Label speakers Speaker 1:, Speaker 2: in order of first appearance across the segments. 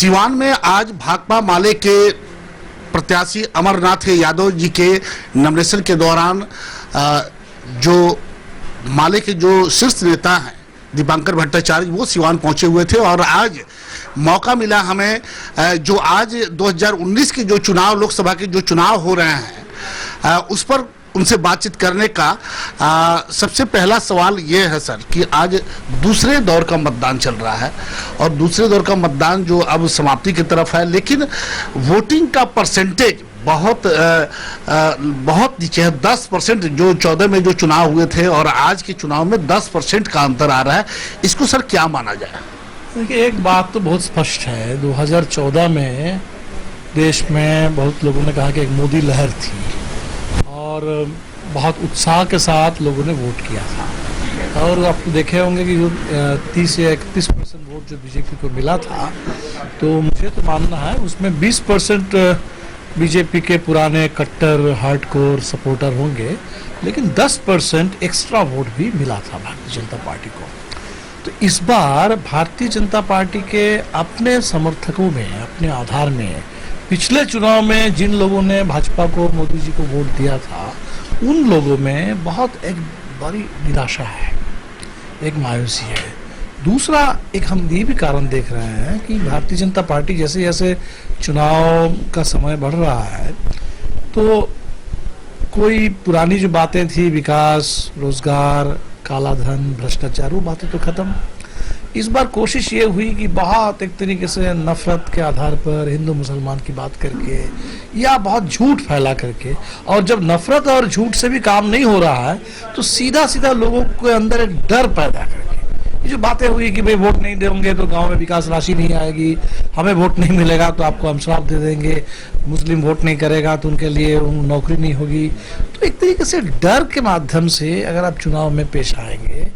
Speaker 1: सिवान में आज भाकपा माले के प्रत्याशी अमरनाथ यादव जी के नॉमिनेशन के दौरान जो माले के जो शीर्ष नेता हैं दीपांकर भट्टाचार्य वो सिवान पहुंचे हुए थे और आज मौका मिला हमें जो आज 2019 के जो चुनाव लोकसभा के जो चुनाव हो रहे हैं उस पर उनसे बातचीत करने का सबसे पहला सवाल ये है सर कि आज दूसरे दौर का मतदान चल रहा है और दूसरे दौर का मतदान जो अब समाप्ति की तरफ है, लेकिन वोटिंग का परसेंटेज बहुत नीचे है। 10% जो 14 में जो चुनाव हुए थे और आज के चुनाव में 10% का अंतर आ रहा है। इसको सर क्या माना जाए?
Speaker 2: देखिए, एक बात तो बहुत स्पष्ट है, 2014 में देश में बहुत लोगों ने कहा कि एक मोदी लहर थी और बहुत उत्साह के साथ लोगों ने वोट किया था और आप देखे होंगे कि जो 30 या 31% वोट जो बीजेपी को मिला था, तो मुझे तो मानना है उसमें 20% बीजेपी के पुराने कट्टर हार्डकोर सपोर्टर होंगे, लेकिन 10% एक्स्ट्रा वोट भी मिला था भारतीय जनता पार्टी को। तो इस बार भारतीय जनता पार्टी के अपने समर्थकों में, अपने आधार में, पिछले चुनाव में जिन लोगों ने भाजपा को, मोदी जी को वोट दिया था, उन लोगों में बहुत एक बड़ी निराशा है, एक मायूसी है। दूसरा एक हम ये भी कारण देख रहे हैं कि भारतीय जनता पार्टी जैसे जैसे चुनाव का समय बढ़ रहा है, तो कोई पुरानी जो बातें थी, विकास, रोजगार, काला धन, भ्रष्टाचार, वो बातें तो खत्म। इस बार कोशिश ये हुई कि बहुत एक तरीके से नफरत के आधार पर हिंदू मुसलमान की बात करके या बहुत झूठ फैला करके, और जब नफरत और झूठ से भी काम नहीं हो रहा है तो सीधा सीधा लोगों के अंदर एक डर पैदा करके ये जो बातें हुई कि भाई वोट नहीं देंगे तो गांव में विकास राशि नहीं आएगी, हमें वोट नहीं मिलेगा तो आपको हम श्राप दे देंगे, मुस्लिम वोट नहीं करेगा तो उनके लिए नौकरी नहीं होगी। तो एक तरीके से डर के माध्यम से अगर आप चुनाव में पेश आएंगे,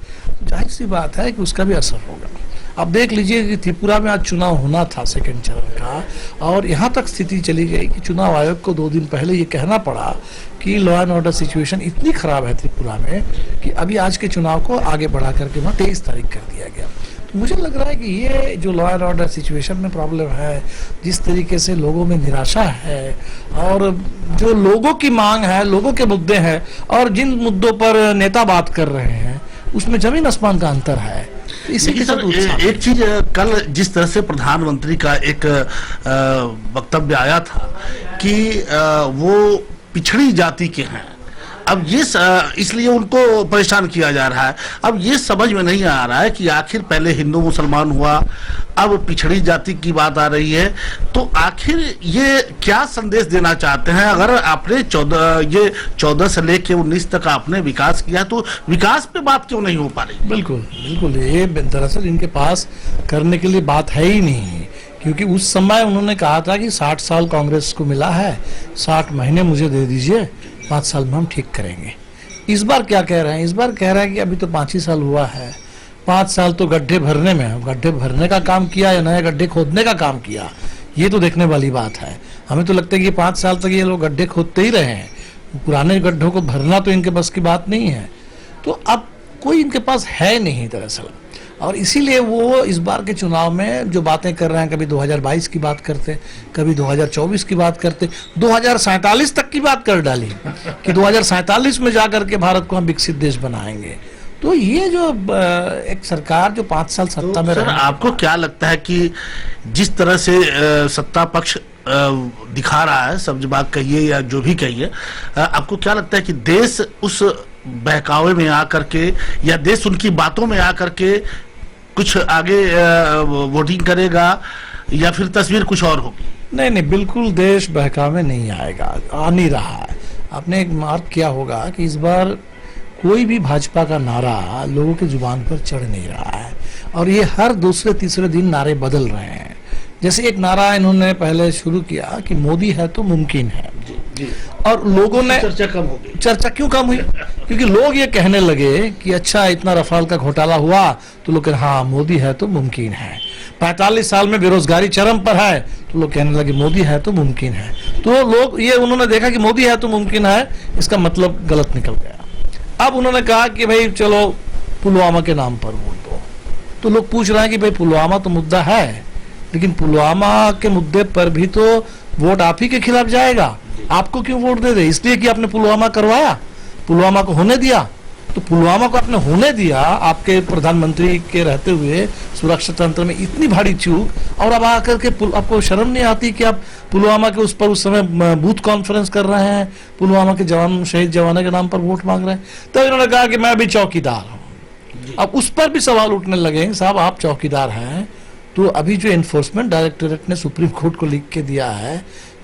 Speaker 2: जाहिर सी बात है कि उसका भी असर होगा। अब देख लीजिए कि त्रिपुरा में आज चुनाव होना था सेकंड चरण का, और यहाँ तक स्थिति चली गई कि चुनाव आयोग को 2 दिन पहले ये कहना पड़ा कि लॉ एंड ऑर्डर सिचुएशन इतनी खराब है त्रिपुरा में कि अभी आज के चुनाव को आगे बढ़ा करके वहाँ 23 तारीख कर दिया गया। तो मुझे लग रहा है कि ये जो लॉ एंड ऑर्डर सिचुएशन में प्रॉब्लम है, जिस तरीके से लोगों में निराशा है और जो लोगों की मांग है, लोगों के मुद्दे हैं और जिन मुद्दों पर नेता बात कर रहे हैं, उसमें जमीन आसमान का अंतर है। इसी के साथ
Speaker 1: एक चीज, कल जिस तरह से प्रधानमंत्री का एक वक्तव्य आया था कि वो पिछड़ी जाति के हैं, अब ये इसलिए उनको परेशान किया जा रहा है। अब ये समझ में नहीं आ रहा है कि आखिर पहले हिंदू मुसलमान हुआ, अब पिछड़ी जाति की बात आ रही है, तो आखिर ये क्या संदेश देना चाहते हैं? अगर आपने 14 से लेके 19 तक आपने विकास किया, तो विकास पे बात क्यों नहीं हो पा रही?
Speaker 2: बिल्कुल बिल्कुल, ये दरअसल इनके पास करने के लिए बात है ही नहीं, क्योंकि उस समय उन्होंने कहा था कि 60 साल कांग्रेस को मिला है, 60 महीने मुझे दे दीजिए, 5 साल में हम ठीक करेंगे। इस बार क्या कह रहे हैं? इस बार कह रहे हैं कि अभी तो 5 ही साल हुआ है, 5 साल तो गड्ढे भरने में, गड्ढे भरने का काम किया या नए गड्ढे खोदने का काम किया, ये तो देखने वाली बात है। हमें तो लगता है कि 5 साल तक ये लोग गड्ढे खोदते ही रहे हैं, पुराने गड्ढों को भरना तो इनके बस की बात नहीं है। तो अब कोई इनके पास है नहीं दरअसल, और इसीलिए वो इस बार के चुनाव में जो बातें कर रहे हैं, कभी 2022 की बात करते, कभी 2024 की बात करते, 2047 तक की बात कर डाली कि 2047 में जाकर के भारत को हम विकसित देश बनाएंगे। तो ये जो एक सरकार जो 5 साल सत्ता में रही,
Speaker 1: आपको क्या लगता है कि जिस तरह से सत्ता पक्ष दिखा रहा है, सब बात कहिए या जो भी कहिए, आपको क्या लगता है कि देश उस बहकावे में आकर के या देश उनकी बातों में आकर के कुछ आगे वोटिंग करेगा या फिर तस्वीर कुछ और होगी?
Speaker 2: नहीं नहीं, बिल्कुल देश बहकावे नहीं आएगा, आ नहीं रहा है। आपने एक मार्क किया होगा कि इस बार कोई भी भाजपा का नारा लोगों के जुबान पर चढ़ नहीं रहा है, और ये हर दूसरे तीसरे दिन नारे बदल रहे हैं। जैसे एक नारा इन्होंने पहले शुरू किया कि मोदी है तो मुमकिन है,
Speaker 1: जी।
Speaker 2: और लोगों ने
Speaker 1: चर्चा कम हो गई।
Speaker 2: चर्चा क्यों कम हुई? क्योंकि लोग ये कहने लगे कि अच्छा इतना रफाल का घोटाला हुआ, तो लोग कह हाँ मोदी है तो मुमकिन है। 45 साल में बेरोजगारी चरम पर है, तो लोग कहने लगे मोदी है तो मुमकिन है। तो लोग ये उन्होंने देखा कि मोदी है तो मुमकिन है, इसका मतलब गलत निकल गया। अब उन्होंने कहा कि भाई चलो पुलवामा के नाम पर वोट दो, तो लोग पूछ रहे हैं कि भाई पुलवामा तो मुद्दा है, लेकिन पुलवामा के मुद्दे पर भी तो वोट आप ही के खिलाफ जाएगा। आपको क्यों वोट दे दे? इसलिए कि आपने पुलवामा करवाया, पुलवामा को होने दिया। तो पुलवामा को आपने होने दिया, आपके प्रधानमंत्री के रहते हुए सुरक्षा तंत्र में इतनी भारी चूक, और अब आकर के आपको शर्म नहीं आती कि आप पुलवामा के उस पर उस समय बूथ कॉन्फ्रेंस कर रहे हैं, पुलवामा के जवान, शहीद जवानों के नाम पर वोट मांग रहे हैं। तब इन्होंने कहा कि मैं भी चौकीदार हूं। अब उस पर भी सवाल उठने लगे, साहब आप चौकीदार हैं तो अभी जो एनफोर्समेंट डायरेक्टोरेट ने सुप्रीम कोर्ट को लिख के दिया है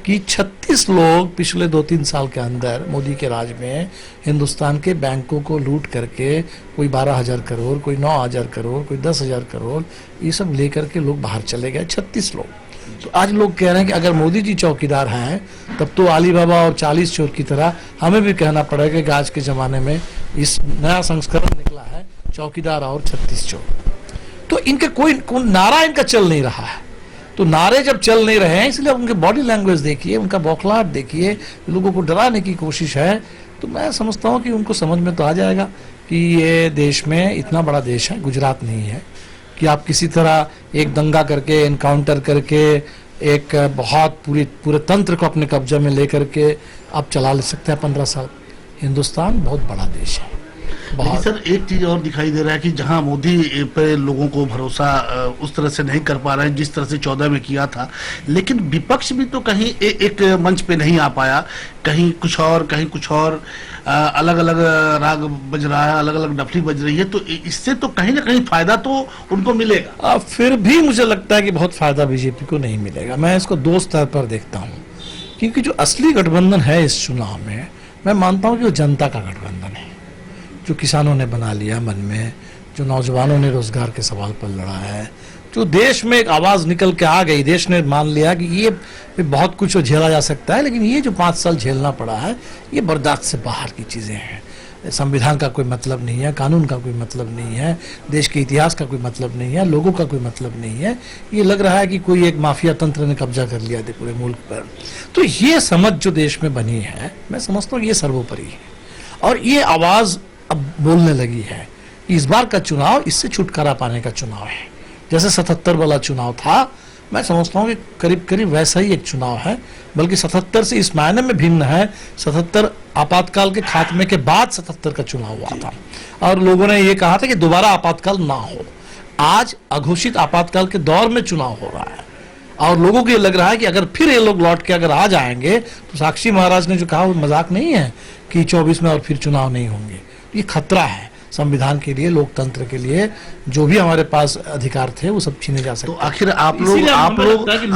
Speaker 2: कि 36 लोग पिछले 2-3 साल के अंदर मोदी के राज में हिंदुस्तान के बैंकों को लूट करके, कोई 12,000 करोड़, कोई 9,000 करोड़, कोई 10,000 करोड़, ये सब लेकर के लोग बाहर चले गए, 36 लोग। तो आज लोग कह रहे हैं कि अगर मोदी जी चौकीदार हैं तब तो अली बाबा और 40 चोर की तरह हमें भी कहना पड़ेगा कि आज के ज़माने में इस नया संस्करण निकला है, चौकीदार और 36 चोर। तो इनके कोई नारा इनका चल नहीं रहा है। तो नारे जब चल नहीं रहे हैं, इसलिए उनके बॉडी लैंग्वेज देखिए, उनका बौखलाहट देखिए, लोगों को डराने की कोशिश है। तो मैं समझता हूँ कि उनको समझ में तो आ जाएगा कि ये देश में इतना बड़ा देश है, गुजरात नहीं है, कि आप किसी तरह एक दंगा करके, एनकाउंटर करके, एक बहुत पूरे तंत्र को अपने कब्जे में लेकर के आप चला ले सकते हैं 15 साल। हिंदुस्तान बहुत बड़ा देश है।
Speaker 1: लेकिन सर एक चीज और दिखाई दे रहा है कि जहां मोदी पे लोगों को भरोसा उस तरह से नहीं कर पा रहे हैं जिस तरह से 14 में किया था, लेकिन विपक्ष भी तो कहीं एक मंच पे नहीं आ पाया, कहीं कुछ और, कहीं कुछ और, अलग अलग राग बज रहा है, अलग अलग डफली बज रही है। तो इससे तो कहीं ना कहीं फायदा तो उनको मिलेगा।
Speaker 2: फिर भी मुझे लगता है कि बहुत फायदा बीजेपी को नहीं मिलेगा। मैं इसको 2 स्तर पर देखता हूँ, क्योंकि जो असली गठबंधन है इस चुनाव में, मैं मानता हूँ कि वो जनता का गठबंधन है, जो किसानों ने बना लिया मन में, जो नौजवानों ने रोजगार के सवाल पर लड़ा है, जो देश में एक आवाज निकल के आ गई, देश ने मान लिया कि ये बहुत कुछ झेला जा सकता है, लेकिन ये जो 5 साल झेलना पड़ा है ये बर्दाश्त से बाहर की चीजें हैं। संविधान का कोई मतलब नहीं है, कानून का कोई मतलब नहीं है, देश के इतिहास का कोई मतलब नहीं है, लोगों का कोई मतलब नहीं है। ये लग रहा है कि कोई एक माफिया तंत्र ने कब्जा कर लिया था पूरे मुल्क पर। तो ये समझ जो देश में बनी है, मैं समझता हूँ ये सर्वोपरि है, और ये आवाज अब बोलने लगी है कि इस बार का चुनाव इससे छुटकारा पाने का चुनाव है। जैसे 77 वाला चुनाव था, मैं समझता हूँ कि करीब करीब वैसा ही एक चुनाव है, बल्कि 77 से इस मायने में भिन्न है। 77 आपातकाल के खात्मे के बाद 77 का चुनाव हुआ था, और लोगों ने ये कहा था कि दोबारा आपातकाल ना हो। आज अघोषित आपातकाल के दौर में चुनाव हो रहा है, और लोगों को ये लग रहा है कि अगर फिर ये लोग लौट के अगर आ जाएंगे तो साक्षी महाराज ने जो कहा वो मजाक नहीं है कि 24 में और फिर चुनाव नहीं होंगे। ये खतरा है संविधान के लिए, लोकतंत्र के लिए, जो भी हमारे पास अधिकार थे वो सब छीने जा सकते।
Speaker 1: तो आखिर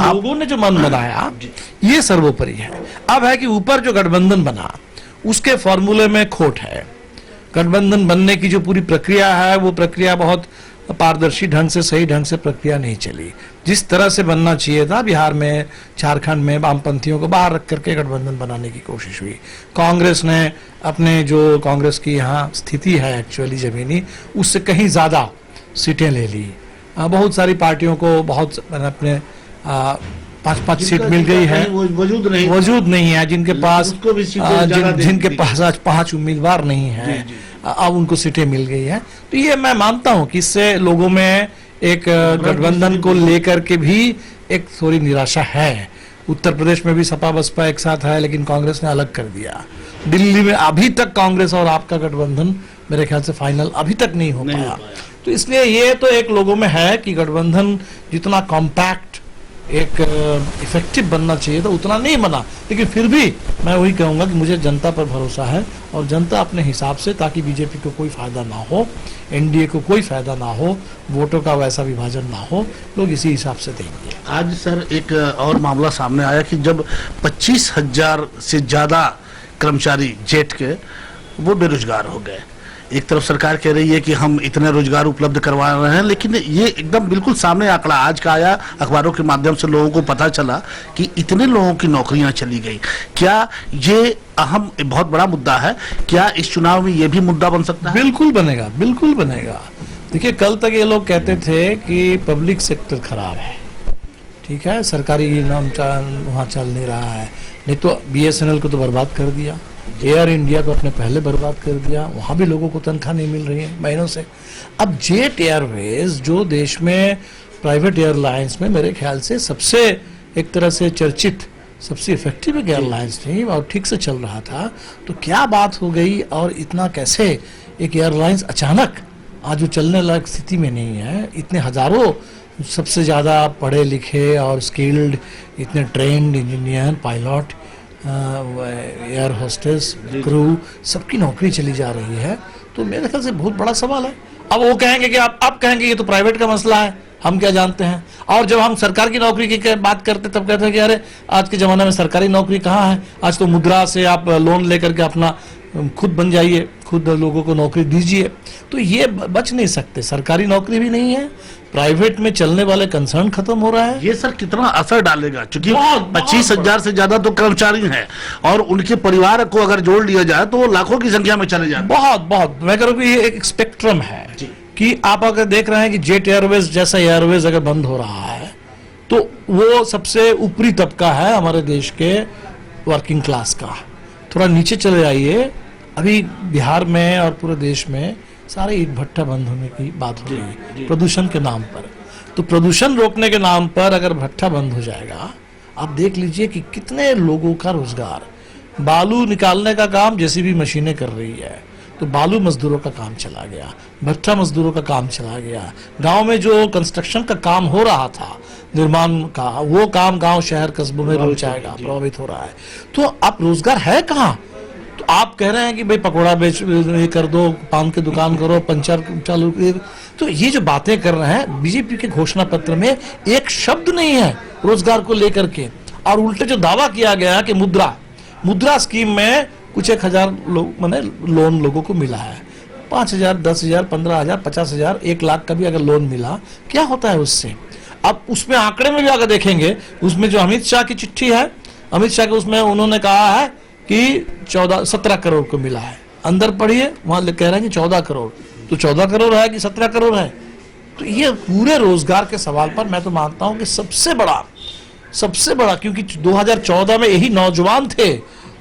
Speaker 1: लोगों
Speaker 2: ने जो मन बनाया ये सर्वोपरि है। अब है कि ऊपर जो गठबंधन बना उसके फॉर्मूले में खोट है। गठबंधन बनने की जो पूरी प्रक्रिया है वो प्रक्रिया बहुत पारदर्शी ढंग से, सही ढंग से प्रक्रिया नहीं चली जिस तरह से बनना चाहिए था। बिहार में, झारखंड में वामपंथियों को बाहर रख करके गठबंधन बनाने की कोशिश हुई। कांग्रेस ने अपने जो कांग्रेस की यहाँ स्थिति है एक्चुअली जमीनी, उससे कहीं ज्यादा सीटें ले ली। बहुत सारी पार्टियों को बहुत अपने 5-5 सीट मिल गई है, वजूद नहीं है, जिनके पास जिनके पास आज 5 उम्मीदवार नहीं है, अब उनको सीटें मिल गई है। तो ये मैं मानता हूं कि इससे लोगों में एक गठबंधन को लेकर के भी एक थोड़ी निराशा है। उत्तर प्रदेश में भी सपा बसपा एक साथ है, लेकिन कांग्रेस ने अलग कर दिया। दिल्ली में अभी तक कांग्रेस और आपका गठबंधन मेरे ख्याल से फाइनल अभी तक नहीं हो पाया। तो इसलिए ये तो एक लोगों में है कि गठबंधन जितना कॉम्पैक्ट एक इफेक्टिव बनना चाहिए था उतना नहीं बना। लेकिन फिर भी मैं वही कहूंगा कि मुझे जनता पर भरोसा है, और जनता अपने हिसाब से, ताकि बीजेपी को कोई फायदा ना हो, एनडीए को कोई फायदा ना हो, वोटों का वैसा विभाजन ना हो, लोग इसी हिसाब से देंगे।
Speaker 1: आज सर एक और मामला सामने आया कि जब 25,000 से ज्यादा कर्मचारी जेट के वो बेरोजगार हो गए। एक तरफ सरकार कह रही है कि हम इतने रोजगार उपलब्ध करवा रहे हैं, लेकिन ये एकदम बिल्कुल सामने आंकड़ा आज का आया, अखबारों के माध्यम से लोगों को पता चला कि इतने लोगों की नौकरियां चली गई। क्या ये अहम बहुत बड़ा मुद्दा है? क्या इस चुनाव में ये भी मुद्दा बन सकता है?
Speaker 2: बिल्कुल बनेगा, बिल्कुल बनेगा। देखिए, कल तक ये लोग कहते थे कि पब्लिक सेक्टर खराब है, ठीक है, सरकारी नाम वहाँ चल नहीं रहा है। नहीं तो BSNL को तो बर्बाद कर दिया, एयर इंडिया को अपने पहले बर्बाद कर दिया, वहाँ भी लोगों को तनख्वाह नहीं मिल रही है महीनों से। अब जेट एयरवेज जो देश में प्राइवेट एयरलाइंस में मेरे ख्याल से सबसे एक तरह से चर्चित, सबसे इफेक्टिव एक एयरलाइंस थी और ठीक से चल रहा था। तो क्या बात हो गई और इतना कैसे एक एयरलाइंस अचानक आज वो चलने लायक स्थिति में नहीं है? इतने हजारों सबसे ज़्यादा पढ़े लिखे और स्किल्ड, इतने trend engineer, pilot, air hostess, crew, सबकी नौकरी चली जा रही है। तो मेरे ख्याल से बहुत बड़ा सवाल है। अब वो कहेंगे कि आप कहेंगे ये तो प्राइवेट का मसला है, हम क्या जानते हैं। और जब हम सरकार की नौकरी की बात करते तब कहते हैं कि अरे आज के ज़माने में सरकारी नौकरी कहाँ है, आज तो मुद्रा से आप लोन लेकर के अपना खुद बन जाइए, खुद लोगों को नौकरी दीजिए। तो ये बच नहीं सकते, सरकारी नौकरी भी नहीं है, प्राइवेट में चलने वाले कंसर्न खत्म हो रहा है।
Speaker 1: ये सर कितना असर डालेगा, क्योंकि 25,000 से ज्यादा तो कर्मचारी हैं और उनके परिवार को अगर जोड़ लिया जाए तो वो लाखों की संख्या में चले जाए।
Speaker 2: बहुत मैं कह रहा हूँ कि ये एक स्पेक्ट्रम है कि आप अगर देख रहे हैं कि जेट एयरवेज जैसा एयरवेज अगर बंद हो रहा है तो वो सबसे ऊपरी तबका है हमारे देश के वर्किंग क्लास का। थोड़ा नीचे चले जाइए, अभी बिहार में और पूरे देश में सारे ईंट भट्ठा बंद होने की बात हो रही है प्रदूषण के नाम पर। तो प्रदूषण रोकने के नाम पर अगर भट्ठा बंद हो जाएगा, आप देख लीजिए कि कितने लोगों का रोजगार, बालू निकालने का काम जेसीबी मशीनें कर रही है, तो बालू मजदूरों का काम चला गया, भट्ठा मजदूरों का काम चला गया। गांव में जो कंस्ट्रक्शन का काम हो रहा था, निर्माण का, वो काम गांव शहर कस्बों में रुक जाएगा, प्रभावित हो रहा है। तो अब रोजगार है कहाँ? तो आप कह रहे हैं कि भाई पकौड़ा बेच कर दो, पान की दुकान करो, पंचर चालू। तो ये जो बातें कर रहे हैं, बीजेपी के घोषणा पत्र में एक शब्द नहीं है रोजगार को लेकर के। और उल्टे जो दावा किया गया कि मुद्रा स्कीम में कुछ 1,000 लोग माने लोन लोगों को मिला है, 5,000, 10,000, 15,000, 50,000, 1 लाख का भी अगर लोन मिला, क्या होता है उससे? अब उसमें आंकड़े में भी अगर देखेंगे, उसमें जो अमित शाह की चिट्ठी है, अमित शाह के उसमें उन्होंने कहा है कि 17 करोड़ को मिला है। अंदर पढ़िए, वहां कह रहे हैं कि 14 करोड़। तो 14 करोड़ है कि 17 करोड़ है? तो ये पूरे रोजगार के सवाल पर मैं तो मानता हूं कि सबसे बड़ा, क्योंकि 2014 में यही नौजवान थे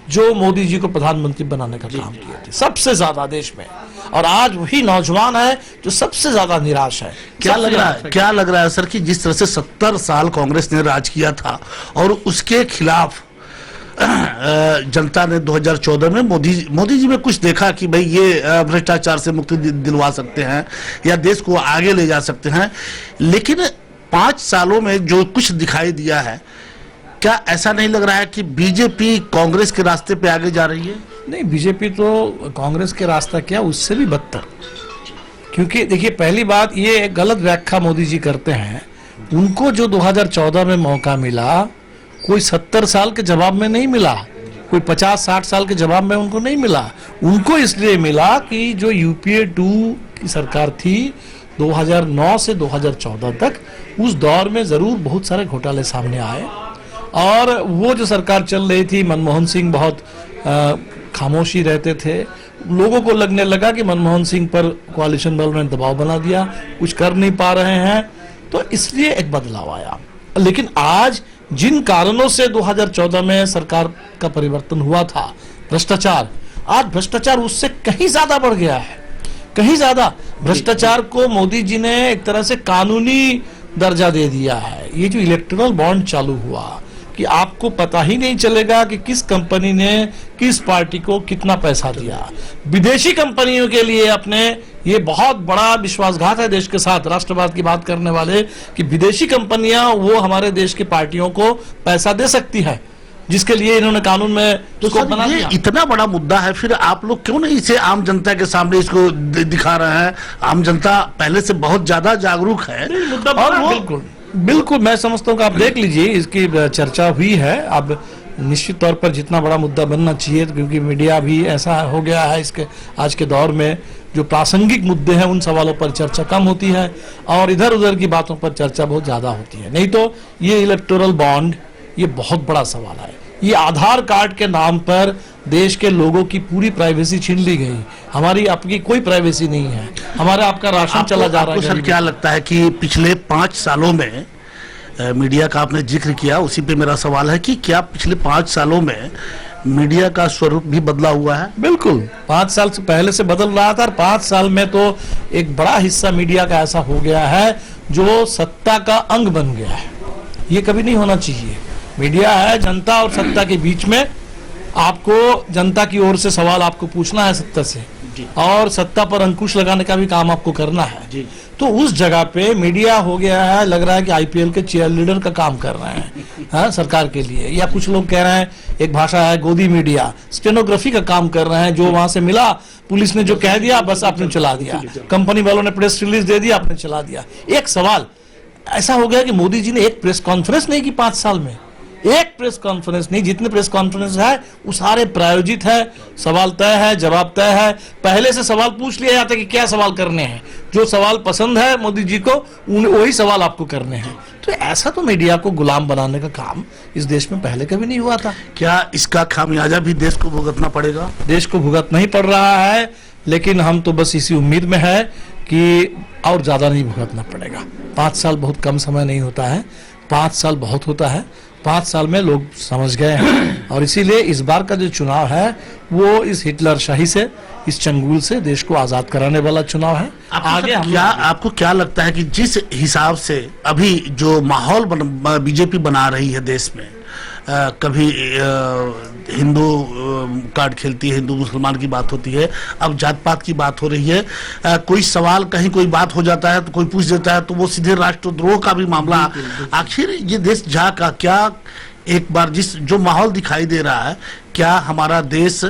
Speaker 2: जो मोदी जी को प्रधानमंत्री बनाने का काम किए थे सबसे ज्यादा देश में, और आज वही नौजवान है जो सबसे ज्यादा निराश है।
Speaker 1: क्या लग रहा है सर कि जिस तरह से 70 साल कांग्रेस ने राज किया था और उसके खिलाफ जनता ने 2014 में मोदी जी में कुछ देखा कि भाई ये भ्रष्टाचार से मुक्ति दिलवा सकते हैं या देश को आगे ले जा सकते हैं, लेकिन 5 सालों में जो कुछ दिखाई दिया है, क्या ऐसा नहीं लग रहा है कि बीजेपी कांग्रेस के रास्ते पे आगे जा रही है?
Speaker 2: नहीं, बीजेपी तो कांग्रेस के रास्ता क्या, उससे भी बदतर। क्योंकि देखिए, पहली बात, ये गलत व्याख्या मोदी जी करते हैं। उनको जो 2014 में मौका मिला, कोई 70 साल के जवाब में नहीं मिला, कोई 50-60 साल के जवाब में उनको नहीं मिला। उनको इसलिए मिला कि जो यूपीए 2 की सरकार थी 2009 से 2014 तक, उस दौर में जरूर बहुत सारे घोटाले सामने आए, और वो जो सरकार चल रही थी, मनमोहन सिंह बहुत खामोशी रहते थे। लोगों को लगने लगा कि मनमोहन सिंह पर कोalition दल ने दबाव बना दिया, कुछ कर नहीं पा रहे हैं, तो इसलिए एक बदलाव आया। लेकिन आज जिन कारणों से 2014 में सरकार का परिवर्तन हुआ था, भ्रष्टाचार, आज भ्रष्टाचार उससे कहीं ज्यादा बढ़ गया है, कहीं ज्यादा। भ्रष्टाचार को मोदी जी ने एक तरह से कानूनी दर्जा दे दिया है। ये जो इलेक्टोरल बॉन्ड चालू हुआ कि आपको पता ही नहीं चलेगा कि किस कंपनी ने किस पार्टी को कितना पैसा दिया। विदेशी कंपनियों के लिए अपने ये बहुत बड़ा विश्वासघात है देश के साथ, राष्ट्रवाद की बात करने वाले, कि विदेशी कंपनियां वो हमारे देश की पार्टियों को पैसा दे सकती है, जिसके लिए इन्होंने कानून में
Speaker 1: तो बना दिया। इतना बड़ा मुद्दा है, फिर आप लोग क्यों नहीं इसे आम जनता के सामने इसको दिखा रहे हैं? आम जनता पहले से बहुत ज्यादा जागरूक है।
Speaker 2: और बिल्कुल मैं समझता हूँ कि आप देख लीजिए, इसकी चर्चा हुई है। अब निश्चित तौर पर जितना बड़ा मुद्दा बनना चाहिए, क्योंकि मीडिया भी ऐसा हो गया है इसके आज के दौर में, जो प्रासंगिक मुद्दे हैं उन सवालों पर चर्चा कम होती है और इधर उधर की बातों पर चर्चा बहुत ज्यादा होती है। नहीं तो ये इलेक्टोरल बॉन्ड, ये बहुत बड़ा सवाल है। ये आधार कार्ड के नाम पर देश के लोगों की पूरी प्राइवेसी छीन ली गई। हमारी आपकी कोई प्राइवेसी नहीं है, हमारा आपका राशन चला जा रहा है।
Speaker 1: सर क्या लगता है कि पिछले 5 सालों में, मीडिया का आपने जिक्र किया, उसी पे मेरा सवाल है कि क्या पिछले 5 सालों में मीडिया का स्वरूप भी बदला हुआ है?
Speaker 2: बिल्कुल 5 साल से पहले से बदल रहा था और 5 साल में तो एक बड़ा हिस्सा मीडिया का ऐसा हो गया है जो सत्ता का अंग बन गया है। ये कभी नहीं होना चाहिए। मीडिया है जनता और सत्ता के बीच में, आपको जनता की ओर से सवाल आपको पूछना है सत्ता से, और सत्ता पर अंकुश लगाने का भी काम आपको करना है। तो उस जगह पे मीडिया हो गया है, लग रहा है कि आईपीएल के चेयर लीडर का काम कर रहे हैं, हाँ, सरकार के लिए। या कुछ लोग कह रहे हैं, एक भाषा है गोदी मीडिया, स्टेनोग्राफी का काम कर रहे हैं। जो वहां से मिला, पुलिस ने जो कह दिया बस आपने चला दिया, कंपनी वालों ने प्रेस रिलीज दे दिया, आपने चला दिया। एक सवाल ऐसा हो गया कि मोदी जी ने एक प्रेस कॉन्फ्रेंस नहीं की 5 साल में, एक प्रेस कॉन्फ्रेंस नहीं। जितने प्रेस कॉन्फ्रेंस है वो सारे प्रायोजित है, सवाल तय है, जवाब तय है, पहले से सवाल पूछ लिया जाता है कि क्या सवाल करने हैं। जो सवाल पसंद है मोदी जी को, वही सवाल आपको करने हैं। तो ऐसा तो मीडिया को गुलाम बनाने का काम इस देश में पहले कभी नहीं हुआ था।
Speaker 1: क्या इसका खामियाजा भी देश को भुगतना पड़ेगा?
Speaker 2: देश को भुगतना ही पड़ रहा है, लेकिन हम तो बस इसी उम्मीद में है कि और ज्यादा नहीं भुगतना पड़ेगा। 5 साल बहुत कम समय नहीं होता है, 5 साल बहुत होता है। 5 साल में लोग समझ गए हैं, और इसीलिए इस बार का जो चुनाव है वो इस हिटलर शाही से, इस चंगुल से देश को आजाद कराने वाला चुनाव है।
Speaker 1: आपको क्या लगता है कि जिस हिसाब से अभी जो माहौल बीजेपी बना रही है देश में, कभी हिंदू कार्ड खेलती है, हिंदू मुसलमान की बात होती है, अब जात पात की बात हो रही है, कोई सवाल कहीं कोई बात हो जाता है तो कोई पूछ देता है तो वो सीधे राष्ट्रद्रोह का भी मामला। आखिर ये देश जा का क्या, एक बार जो माहौल दिखाई दे रहा है, क्या हमारा देश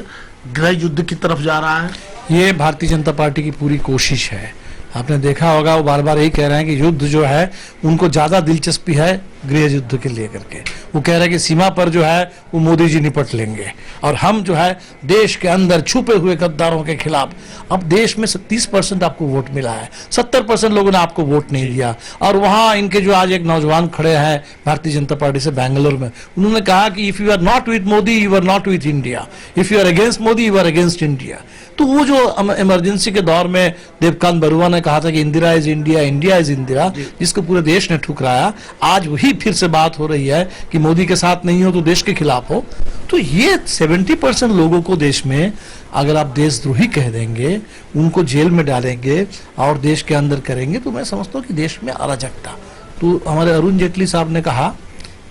Speaker 1: गृह युद्ध की तरफ जा रहा है?
Speaker 2: ये भारतीय जनता पार्टी की पूरी कोशिश है। आपने देखा होगा वो बार बार यही कह रहे हैं कि युद्ध जो है उनको ज्यादा दिलचस्पी है गृह युद्ध के लेकर के। वो कह रहे हैं कि सीमा पर जो है वो मोदी जी निपट लेंगे, और हम जो है देश के अंदर छुपे हुए गद्दारों के खिलाफ। अब देश में 30% आपको वोट मिला है, 70% लोगों ने आपको वोट नहीं दिया। और वहां इनके जो आज एक नौजवान खड़े हैं भारतीय जनता पार्टी से बेंगलोर में, उन्होंने कहा कि if you are not with Modi you are not with India, if you are against Modi you are against India. तो वो जो इमरजेंसी के दौर में देवकांत बरुआ ने कहा था कि Indira is India, India is Indira, जिसको पूरे देश ने ठुकराया, आज वही फिर से बात हो रही है कि मोदी के साथ नहीं हो तो देश के खिलाफ हो। तो ये 70% लोगों को देश में अगर आप देशद्रोही कह देंगे, उनको जेल में डालेंगे और देश के अंदर करेंगे, तो मैं समझता हूँ कि देश में अराजकता। तो हमारे अरुण जेटली साहब ने कहा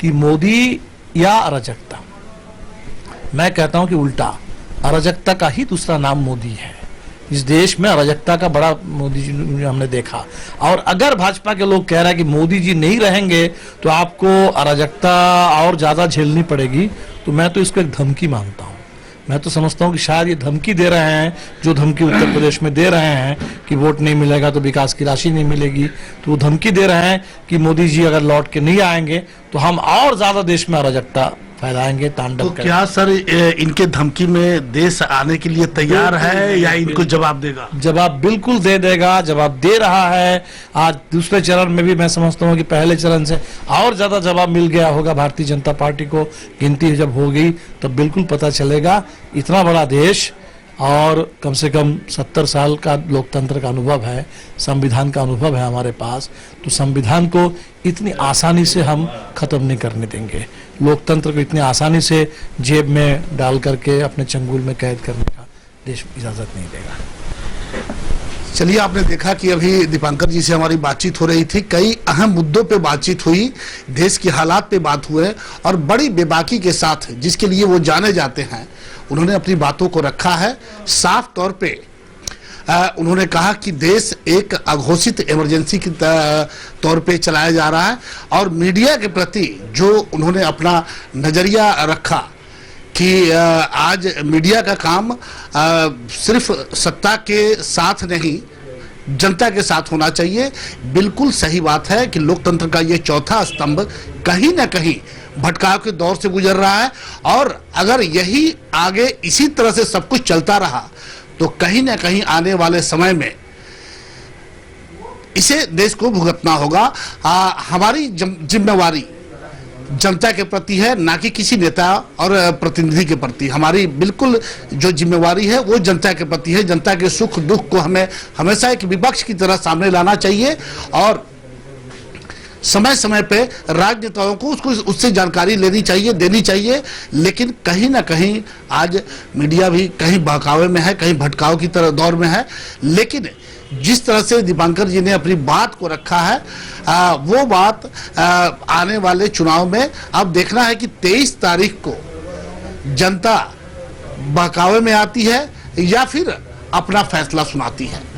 Speaker 2: कि मोदी या अराजकता, मैं कहता हूं कि उल्टा, अराजकता का ही दूसरा नाम मोदी है। इस देश में अराजकता का बड़ा मोदी जी ने हमने देखा। और अगर भाजपा के लोग कह रहे हैं कि मोदी जी नहीं रहेंगे तो आपको अराजकता और ज्यादा झेलनी पड़ेगी, तो मैं तो इसको एक धमकी मानता हूं। मैं तो समझता हूं कि शायद ये धमकी दे रहे हैं, जो धमकी उत्तर प्रदेश में दे रहे हैं कि वोट नहीं मिलेगा तो विकास की राशि नहीं मिलेगी, तो वो धमकी दे रहे हैं कि मोदी जी अगर लौट के नहीं आएंगे तो हम और ज्यादा देश में अराजकता फैलाएंगे, तांडव
Speaker 1: तो क्या सर इनके धमकी में देश आने के लिए तैयार है या इनको जवाब देगा?
Speaker 2: जवाब बिल्कुल दे देगा, जवाब दे रहा है। आज दूसरे चरण में भी मैं समझता हूं कि पहले चरण से और ज्यादा जवाब मिल गया होगा भारतीय जनता पार्टी को। गिनती जब होगी तब बिल्कुल पता चलेगा। इतना बड़ा देश और कम से कम 70 साल का लोकतंत्र का अनुभव है, संविधान का अनुभव है हमारे पास, तो संविधान को इतनी आसानी से हम खत्म नहीं करने देंगे। लोकतंत्र को इतनी आसानी से जेब में डाल करके अपने चंगुल में कैद करने का देश इजाजत नहीं देगा।
Speaker 1: चलिए, आपने देखा कि अभी दीपांकर जी से हमारी बातचीत हो रही थी, कई अहम मुद्दों पे बातचीत हुई, देश के हालात पे बात हुए, और बड़ी बेबाकी के साथ, जिसके लिए वो जाने जाते हैं, उन्होंने अपनी बातों को रखा है। साफ तौर पे उन्होंने कहा कि देश एक अघोषित इमरजेंसी के तौर पे चलाया जा रहा है, और मीडिया के प्रति जो उन्होंने अपना नजरिया रखा कि आज मीडिया का काम सिर्फ सत्ता के साथ नहीं, जनता के साथ होना चाहिए। बिल्कुल सही बात है कि लोकतंत्र का ये चौथा स्तंभ कहीं ना कहीं भटकाव के दौर से गुजर रहा है, और अगर यही आगे इसी तरह से सब कुछ चलता रहा तो कहीं ना कहीं आने वाले समय में इसे देश को भुगतना होगा। हमारी जिम्मेवारी जनता के प्रति है, ना कि किसी नेता और प्रतिनिधि के प्रति। हमारी बिल्कुल जो जिम्मेवारी है वो जनता के प्रति है। जनता के सुख दुख को हमें हमेशा एक विपक्ष की तरह सामने लाना चाहिए, और समय समय पे राजनेताओं को उससे जानकारी लेनी चाहिए, देनी चाहिए। लेकिन कहीं ना कहीं आज मीडिया भी कहीं बहकावे में है, कहीं भटकाव की तरह दौर में है। लेकिन जिस तरह से दीपांकर जी ने अपनी बात को रखा है, वो बात आने वाले चुनाव में अब देखना है कि 23 तारीख को जनता बहकावे में आती है या फिर अपना फैसला सुनाती है।